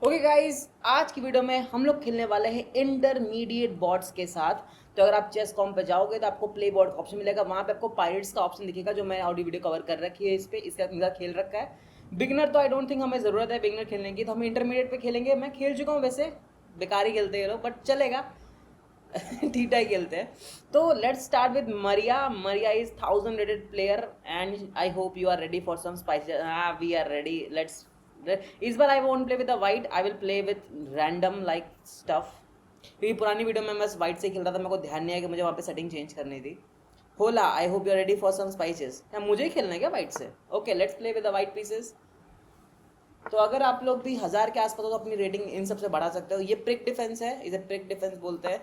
Okay guys, आज की video में हम लोग खेलने वाले हैं इंटरमीडिएट बॉट्स के साथ। तो अगर आप चेस कॉम पे जाओगे तो आपको प्ले बोर्ड का ऑप्शन मिलेगा, वहाँ पे आपको पायरेट्स का ऑप्शन दिखेगा जो मैं ऑडियो वीडियो कवर कर रखी है इस पे, इसके साथ मेरा खेल रखा है। बिगनर तो आई डोंट थिंक हमें ज़रूरत है बिगनर खेलने की, तो हम इंटरमीडिएट पे खेलेंगे। मैं खेल चुका हूँ वैसे, बेकार ही खेलते हैं लोग बट चलेगा। ठीक ठाक खेलते हैं। तो let's start with Maria. Maria is 1000 rated player and I hope you are ready for some spices. We are ready, let's. इस बार I won't play with the white, I will play with random like stuff, क्योंकि पुरानी video में मैं बस white से खेल रहा था, मेरे को ध्यान नहीं आया कि मुझे वहाँ पे सेटिंग चेंज करनी थी। होला, I hope you are ready for some spices. क्या मुझे ही खेलना है क्या वाइट से? Okay, let's play with the white pieces. तो अगर आप लोग भी 1000 के आसपास हो तो अपनी रेटिंग इन सबसे बढ़ा सकते हो। ये प्रिक डिफेंस है, इसे प्रिक डिफेंस बोलते हैं।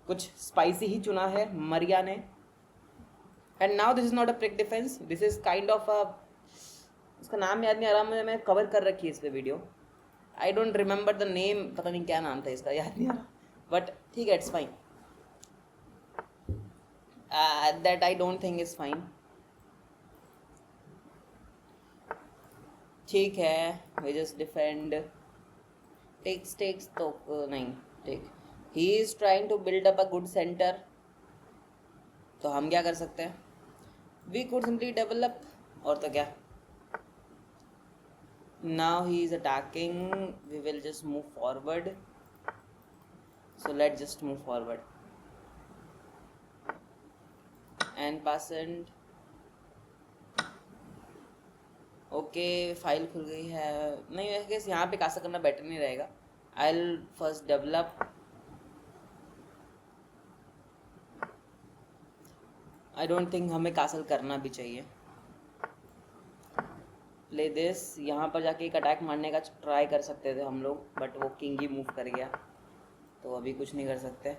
कुछ स्पाइसी ही चुना है मरिया ने। And now this is not a prick defence, this is kind of a, उसका नाम याद नहीं आ रहा मुझे, मैं कवर कर रखी है इस पे video. I don't remember the name, पता नहीं क्या नाम था इसका, याद नहीं आ रहा, बट ठीक है, it's fine. That I don't think is fine. ठीक है, वी जस्ट डिफेंड। टेक्स तो नहीं, take. He is trying to build up a good centre, तो हम क्या कर सकते हैं? वी कुड सिंपली डेवलप, और तो क्या। Now he is attacking, we will just move forward, so let's just move forward and passant. Okay, file खुल गई है। नहीं, आई गेस यहाँ पे कासा करना बेटर नहीं रहेगा। I will first develop. I don't think हमें कासल करना भी चाहिए। प्ले दिस, यहाँ पर जाके एक अटैक मारने का ट्राई कर सकते थे हम लोग, बट वो किंग ही मूव कर गया, तो अभी कुछ नहीं कर सकते।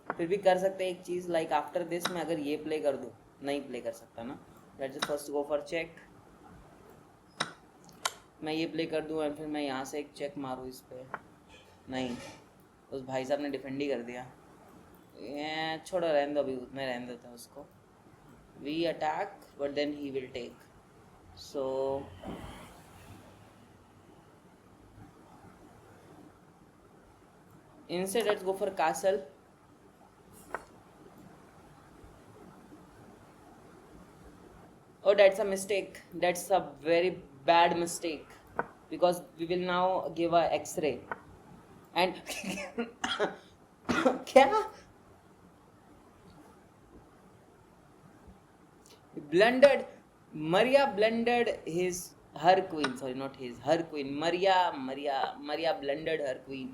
फिर भी कर सकते एक चीज़, लाइक आफ्टर दिस मैं अगर ये प्ले कर दूँ, नहीं प्ले कर सकता ना। Let's first go for check. मैं ये प्ले कर दूँ और फिर मैं यहाँ से एक चेक मारूँ इस पर, नहीं, उस भाई साहब ने डिफेंड ही कर दिया। ये छोड़ो, रहने दो, अभी उतने रहने देते हैं उसको। We attack but then he will take, so instead let's go for castle. Oh, that's a mistake, that's a very bad mistake, because we will now give a x-ray and क्या blundered, Maria blundered her queen, sorry, not his, her queen. Maria blundered her queen,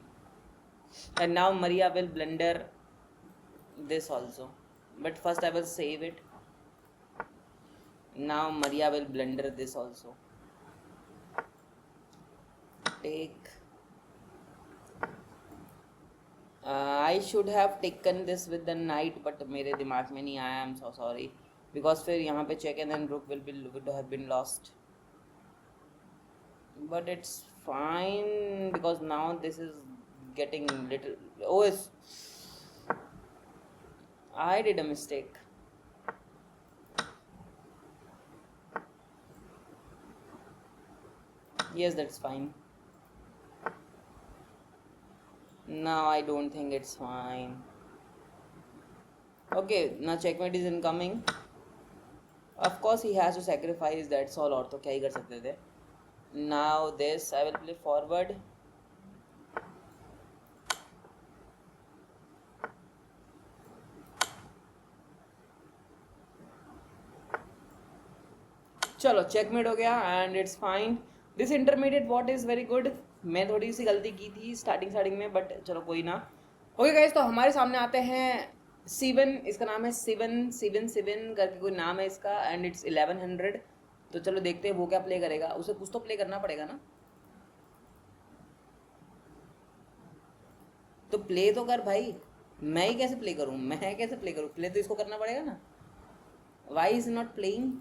and now Maria will blunder this also, but first I will save it. Now Maria will blunder this also. Take. I should have taken this with the knight, but मेरे दिमाग में नहीं आया, I'm so sorry, because फिर यहाँ पे check and then rook would have been lost. But it's fine because now this is getting little. Oh, I did a mistake. Yes, that's fine. Now I don't think it's fine. Okay, now checkmate is incoming. Of course he has to sacrifice, that's all, और तो क्या ही कर सकते थे। Now this, I will play forward. चलो, checkmate हो गया and it's fine. This intermediate bot is very good. मैं थोड़ी सी गलती की थी स्टार्टिंग में, बट चलो कोई ना। ओके गाइस, तो हमारे सामने आते हैं सीवन, इसका नाम है सीवन करके कोई नाम है इसका, एंड इट्स 1100। तो चलो देखते हैं वो क्या प्ले करेगा, उसे कुछ तो प्ले करना पड़ेगा ना। तो प्ले तो कर भाई, मैं ही कैसे प्ले करूँ, प्ले तो इसको करना पड़ेगा ना। Why is not playing?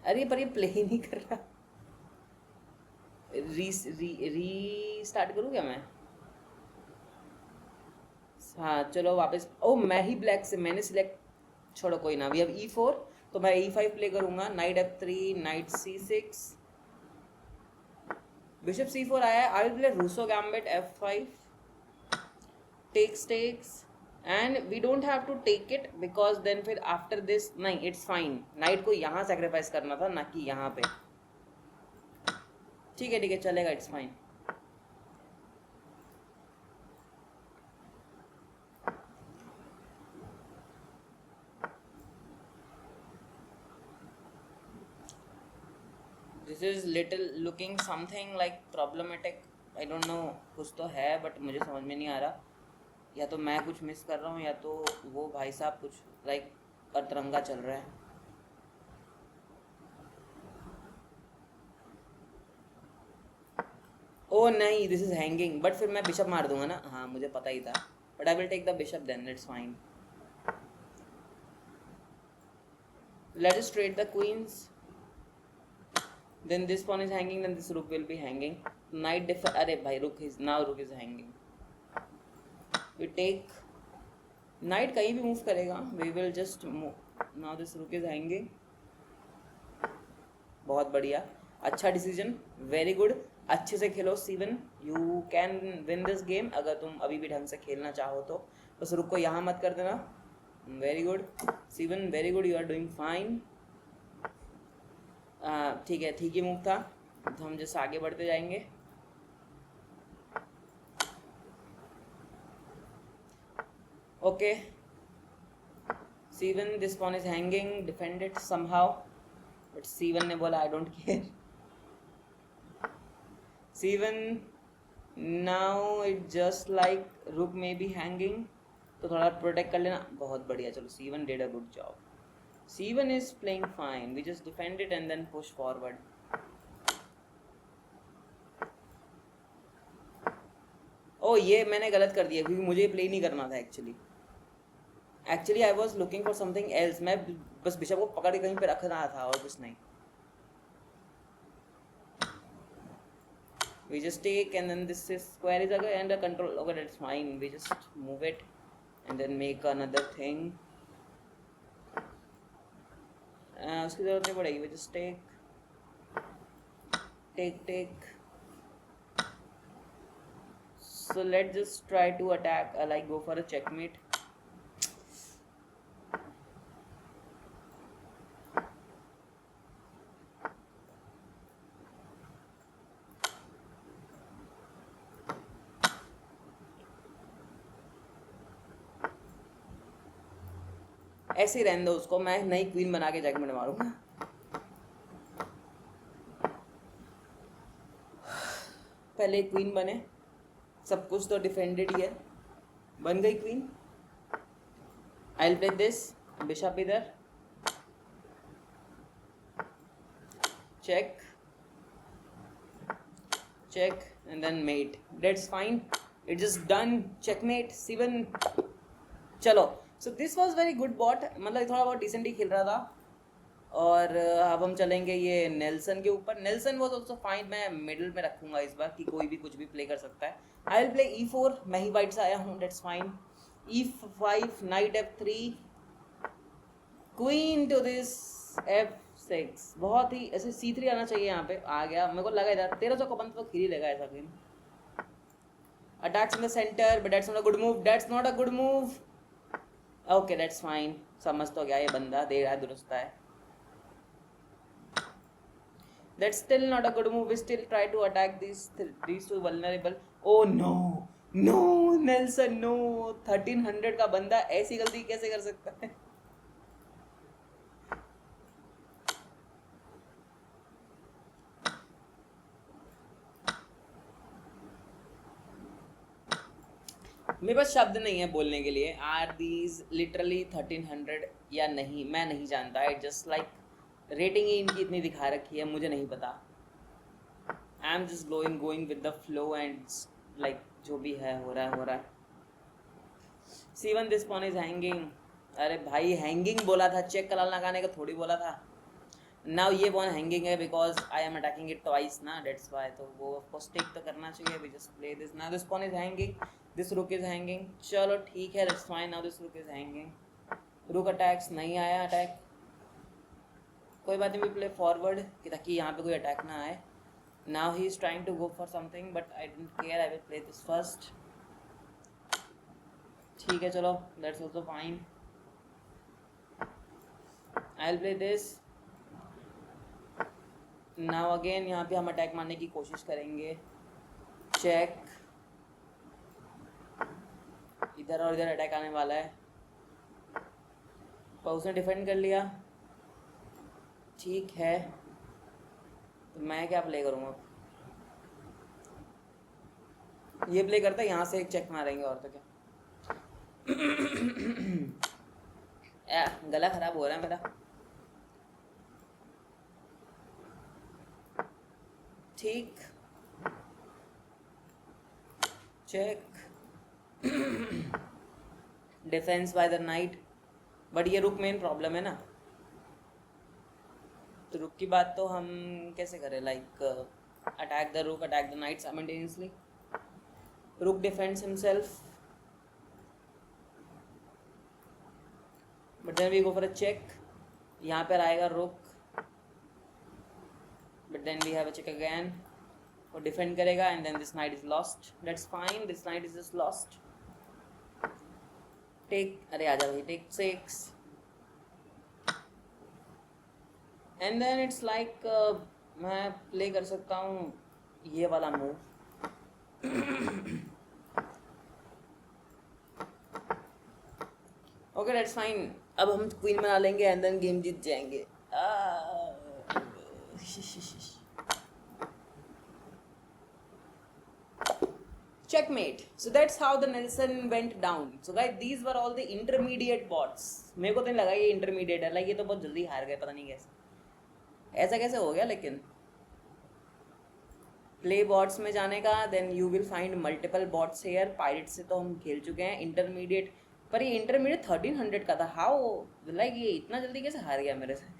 अरे पर ये प्ले ही नहीं कर रहा। री स्टार्ट करूँ क्या मैं? हाँ चलो वापस। ओ, मैं ही ब्लैक से मैंने सिलेक्ट, छोड़ो कोई ना। अभी अब E4, तो मैं E5 प्ले करूँगा। Night F3, night C6, bishop c4 आया है. I will play Rousseau gambit f5 takes and we don't have to take it because then फिर after this नहीं, it's fine. नाइट को यहाँ सेक्रीफाइस करना था ना कि यहाँ पे. ठीक है चलेगा, it's fine. This is little looking something like problematic. I don't know, कुछ तो है बट मुझे समझ में नहीं आ रहा. या तो मैं कुछ मिस कर रहा हूँ या तो वो भाई साहब कुछ लाइक अतरंगा चल रहा है. ओ नहीं, दिस इज हैंगिंग. बट फिर मैं बिशप मार दूंगा ना. हाँ मुझे पता ही था. But I will take the bishop then, it's fine. Let us trade the queens. Then this pawn is hanging, then this rook will be hanging. Knight अरे भाई rook is hanging. We take knight कहीं भी move करेगा. We will just move. Now this rook is hanging. बहुत बढ़िया, अच्छा decision, very good. अच्छे से खेलो c1. You can win this game अगर तुम अभी भी ढंग से खेलना चाहो तो. बस रुक को यहाँ मत कर देना. Very good c1, very good, you are doing fine. ठीक है, ठीक ही मूव था. तो हम जैसे आगे बढ़ते जाएंगे. Okay c1, this pawn is hanging, defend it somehow. But c1 ने बोला I don't care. c1 now it just like रुक मे बी हैंगिंग, तो थोड़ा प्रोटेक्ट कर लेना. बहुत बढ़िया, चलो c1 did a good job. c1 is playing fine. We just defend it and then push forward. Oh ये मैंने गलत कर दिया क्योंकि मुझे प्ले नहीं करना था actually I was looking for something else. मैं बस बिशप को पकड़ के कहीं पे रखना था और कुछ नहीं. We just take and then this is square is under control. Okay, that's fine. We just move it and then make another thing. उसकी जरूरत नहीं पड़ेगी. We just take. So let's just try to attack, like go for a checkmate. ऐसे ही रहने दो उसको, मैं नई क्वीन बना के चेकमेट मारूंगा. पहले क्वीन बने, सब कुछ तो डिफेंडेड ही है. बन गई queen. I will play this. Bishop इधर, check and then mate. That's fine, it is done. Checkmate c1. चलो, so this was very good bot. मतलब थोड़ा बहुत डिसेंट ही खेल रहा था. और अब हम चलेंगे ये नेल्सन के ऊपर. Nelson was also fine. मैं मिडिल में रखूंगा इस बार कि कोई भी कुछ भी प्ले कर सकता है. I will play e4. मैं ही वाइट से आया हूँ, that's fine. e5, knight f3, queen to this f6. बहुत ही ऐसे c3 आना चाहिए. यहाँ पे आ गया. मेरे को लगा था 1300 का बंद तो खीर ही लेगा ऐसा queen. Attacks in the centre but that's not a good move. That's not a good move. Okay that's fine. समझ तो गया ये बंदा दे रहा है, दुरुस्त है. That's still not a good move. We still try to attack these two vulnerable. Oh no, Nelson, no. 1300 का बंदा ऐसी गलती कैसे कर सकता है? मेरे पास शब्द नहीं है बोलने के लिए. आर दीज लिटरली 1300 या नहीं, मैं नहीं जानता. इट जस्ट लाइक रेटिंग ही इनकी इतनी दिखा रखी है, मुझे नहीं पता. I am just going with the flow and like जो भी है हो रहा है. c1, this pawn is hanging. अरे भाई हैंगिंग बोला था, चेक कलाल लगाने का थोड़ी बोला था. नाउ ये pawn हैंगिंग है because I am attacking it twice ना, डेट्स वाई. तो वो ऑफकोर्स टेक तो करना चाहिए. We just play this. Now this pawn is hanging, this rook is hanging. चलो ठीक है, that's fine. Now this rook is hanging. Rook attacks नहीं आया. अटैक कोई बात नहीं. वी प्ले फॉरवर्ड कि ताकि यहाँ पे कोई अटैक ना आए. Now he is trying to go for something, but I didn't care. I will play this first. ठीक है चलो, that's also fine. I'll play this. Now again यहाँ पे हम अटैक मारने की कोशिश करेंगे. चेक. इधर और इधर अटैक आने वाला है, पर उसने डिफेंड कर लिया. ठीक है, तो मैं क्या प्ले करूँगा? ये प्ले करता है, यहाँ से एक चेक मारेंगे और तो क्या. गला खराब हो रहा है मेरा. ठीक, check. Defence by the knight. But ये रुक मेन प्रॉब्लम है ना, तो रुक की बात तो हम कैसे करें? Like attack the rook, attack the knight simultaneously. Rook defends himself, but then we go for a check. यहाँ पर आएगा rook, but then we have a check again. वो डिफेंड करेगा and then this knight is lost. That's fine, this knight is just lost. Take, अरे आजा भाई, take 6. And then it's like मैं play कर सकता हूँ ये वाला मूव. Okay that's fine. अब हम क्वीन बना लेंगे एंड देन गेम जीत जाएंगे. Checkmate. So that's how the Nelson went down. So guys, these were all the intermediate bots. मेरे को तो नहीं लगा ये intermediate है, लाइक ये तो बहुत जल्दी हार गए, पता नहीं कैसे, ऐसा कैसे हो गया. लेकिन प्ले बॉट्स में जाने का, then you will find multiple bots here. Pirate से तो हम खेल चुके हैं. इंटरमीडिएट, पर ये इंटरमीडिएट 1300 का था. हाउ, लाइक ये इतना जल्दी कैसे हार गया मेरे से.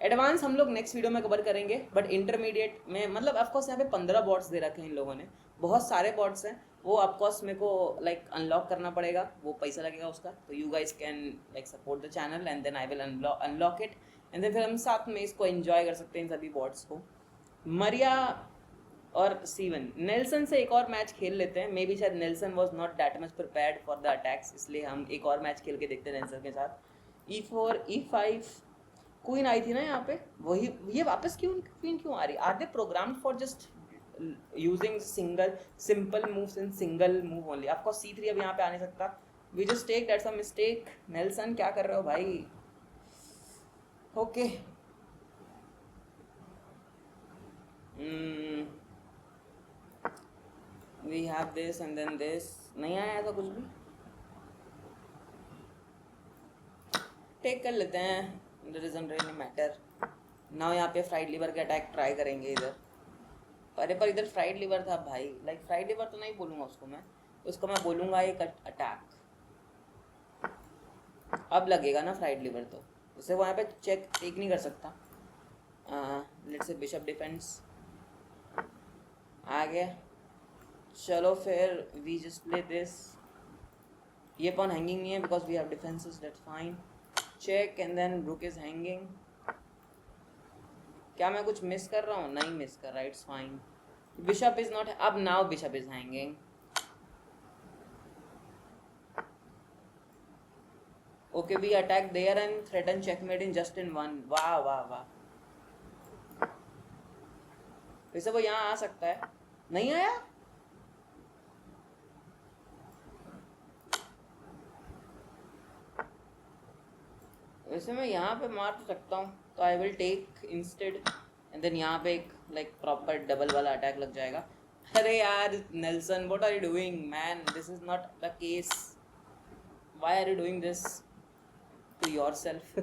एडवांस हम लोग नेक्स्ट वीडियो में कवर करेंगे, बट इंटरमीडिएट में मतलब ऑफकोर्स यहाँ पे 15 बॉट्स दे रखे हैं इन लोगों ने. बहुत सारे बॉट्स हैं, वो ऑफकोर्स मेरे को लाइक अनलॉक करना पड़ेगा, वो पैसा लगेगा उसका. तो you guys can like support the channel and then I will unlock it, and then फिर हम साथ में इसको एंजॉय कर सकते हैं इन सभी बॉट्स को. मरिया और सीवन, नेल्सन से एक और मैच खेल लेते हैं. मे बी शायद Nelson was not that much prepared for the attacks, इसलिए हम एक और मैच खेल के देखते हैं नेल्सन के साथ. E4 E5 क्वीन आई थी ना यहाँ पे, वही ये वापस क्वीन क्यों आ रही? Are they programmed for just using simple moves in single move only? आपको C3 अब यहाँ पे आ नहीं सकता. We just take that's a mistake. Nelson क्या कर रहे हो भाई? Okay, we have this and then this. नहीं आया ऐसा कुछ भी, टेक कर लेते हैं. Doesn't really matter. नाउ यहाँ पे फ्राइड लीवर का अटैक ट्राई करेंगे इधर. अरे पर इधर फ्राइड लीवर था भाई. लाइक फ्राइड लीवर तो नहीं बोलूँगा उसको मैं बोलूँगा एक अटैक. अब लगेगा ना फ्राइड लीवर, तो उसे वो यहाँ पे चेक टेक नहीं कर सकता. लेट्स से बिशप डिफेंस आ गया. चलो फिर वी जस्ट प्ले दिस. ये पॉन हैंगिंग नहीं है because we have defences, that's fine. Check and then rook is hanging. क्या मैं कुछ मिस कर रहा हूँ? नहीं मिस कर रहा, it's fine. Bishop is not, अब now bishop is hanging. Okay, we attack there and threaten checkmate in just in one. वाह वाह वाह. वैसे वो यहाँ आ सकता है, नहीं आया. वैसे मैं यहाँ पे मार तो सकता हूँ, तो I will take instead and then यहाँ पे एक लाइक प्रॉपर डबल वाला अटैक लग जाएगा. अरे यार Nelson, what are you doing man? This is not the case. Why are you doing this to yourself?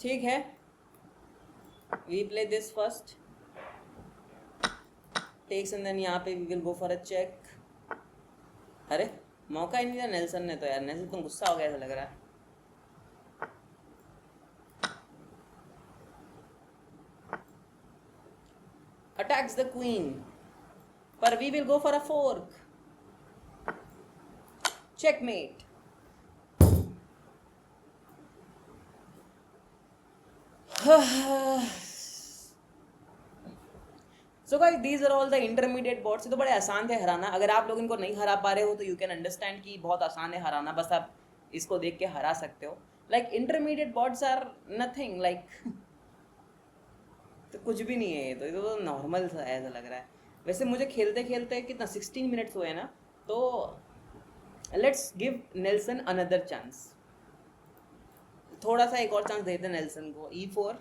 ठीक है, we play this first. Takes and then यहाँ पे we will go for a check. अरे मौका ही नहीं दिया Nelson ने तो. यार नेल्सन तुम गुस्सा हो गया ऐसा लग रहा है. अटैक्स द क्वीन, पर we will go for a fork. Checkmate. So guys these are all the intermediate bots. तो बड़े आसान थे हराना। अगर आप लोग इनको नहीं हरा पा रहे हो तो यू कैन अंडरस्टैंड कि बहुत आसान है हराना, बस आप इसको देख के हरा सकते हो। Like intermediate bots are nothing, like तो कुछ भी नहीं है ये तो नॉर्मल सा ऐसा लग रहा है। वैसे मुझे खेलते खेलते कितना 16 मिनट्स हुए ना, तो let's give Nelson another chance. थोड़ा सा एक और चांस देते हैं नेल्सन को। E4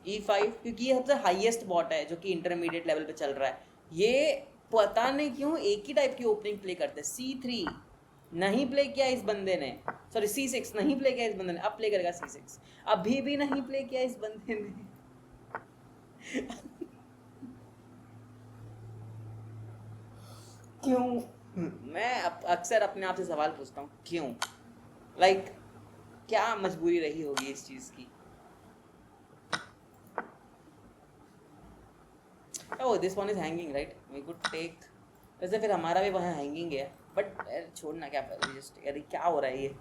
E5, क्योंकि ये सबसे हाईएस्ट बॉट है जो कि इंटरमीडिएट लेवल पे चल रहा है। ये पता नहीं क्यों एक ही टाइप की ओपनिंग प्ले करते हैं। C3 नहीं प्ले किया इस बंदे ने, सॉरी C6 नहीं प्ले किया इस बंदे ने, अब प्ले करेगा C6। अभी भी नहीं प्ले किया इस बंदे ने। क्यों? मैं अक्सर अपने आप से सवाल पूछता हूँ क्यों, लाइक क्या मजबूरी रही होगी इस चीज की। Oh this one is hanging right, we could take. वैसे फिर हमारा भी वहाँ हैंगिंग है, बट छोड़ना क्या, जस्ट अरे क्या हो रहा है ये।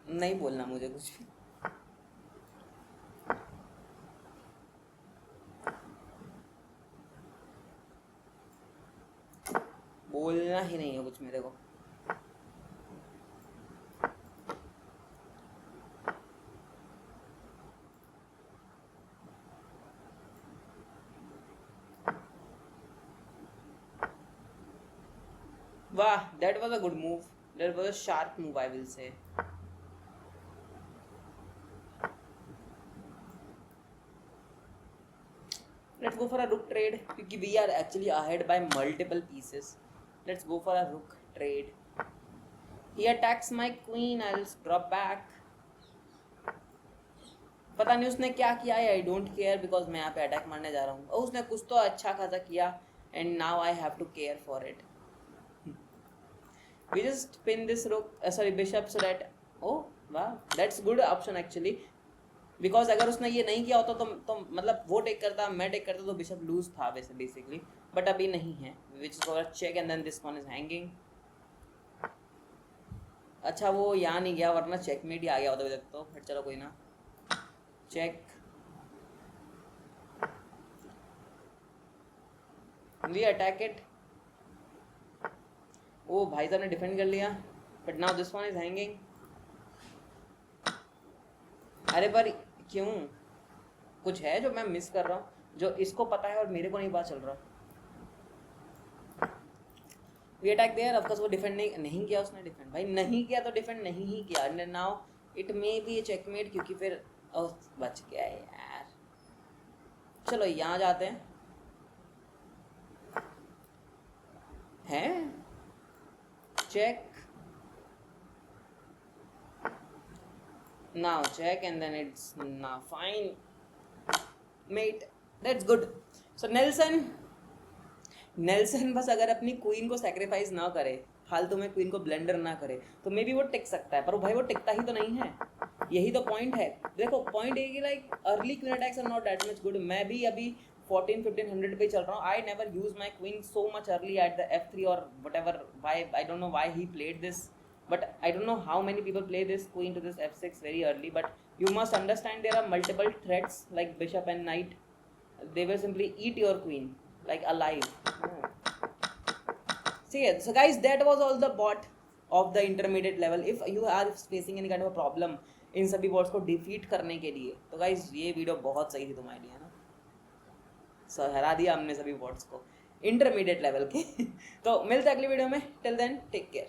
नहीं बोलना मुझे कुछ भी। बोलना ही नहीं है कुछ मेरे को। वाह, that was a good move. That was a sharp move, I will say. Let's go for a rook trade क्योंकि we are actually ahead by multiple pieces. Let's go for a rook trade. He attacks my queen. I'll drop back. पता नहीं उसने क्या किया है, I don't care because मैं यहाँ पे अटैक मारने जा रहा हूँ। और उसने कुछ तो अच्छा खासा किया and now I have to care for it. We just pin this rook, sorry bishop, so that oh wow that's good option actually, because अगर उसने ये नहीं किया होता तो मतलब वो टेक करता मैं टेक करता तो बिशप लूज था वैसे बेसिकली, बट अभी नहीं है, which is for check and then this one is hanging. अच्छा वो यहाँ नहीं गया वरना चेकमेट ही आ गया होता अभी तक तो, फिर चलो कोई ना। Check, we attack it. ओ भाई साहब ने डिफेंड कर लिया, but now this one is hanging. अरे पर क्यों, कुछ है जो मैं मिस कर रहा हूँ जो इसको पता है और मेरे को नहीं पता चल रहा। We attack there, of course वो डिफेंड नहीं किया उसने, डिफेंड भाई नहीं किया तो डिफेंड नहीं ही किया। And now it may be A checkmate क्योंकि फिर ओह बच गया यार। चलो यहाँ जाते हैं check, now check and then it's now fine mate, that's good. So Nelson बस अगर अपनी क्वीन को सैक्रिफाइस ना करे, फालतू में क्वीन को ब्लेंडर ना करे तो मे बी वो टिक सकता है, पर भाई वो टिकता ही तो नहीं है। यही तो पॉइंट है। देखो पॉइंट ये कि like early queen attacks are not that much good. मैं भी अभी 14-1500 पे चल रहा हूँ। I never use my queen so much early at the F3 और whatever, why I don't know why he played this, but I don't know how many people play this queen to this F6 very early, but you must understand there are multiple threats like bishop and knight. They will simply eat your queen like alive. See, so guys, that was all the bot of the intermediate level. If you are facing any kind of a problem इन सभी bots को defeat करने के लिए तो guys ये video बहुत सही थी तुम्हारे लिए, है ना। सो हरा दिया हमने सभी बॉट्स को इंटरमीडिएट लेवल के। तो मिलते हैं अगली वीडियो में, टिल देन टेक केयर।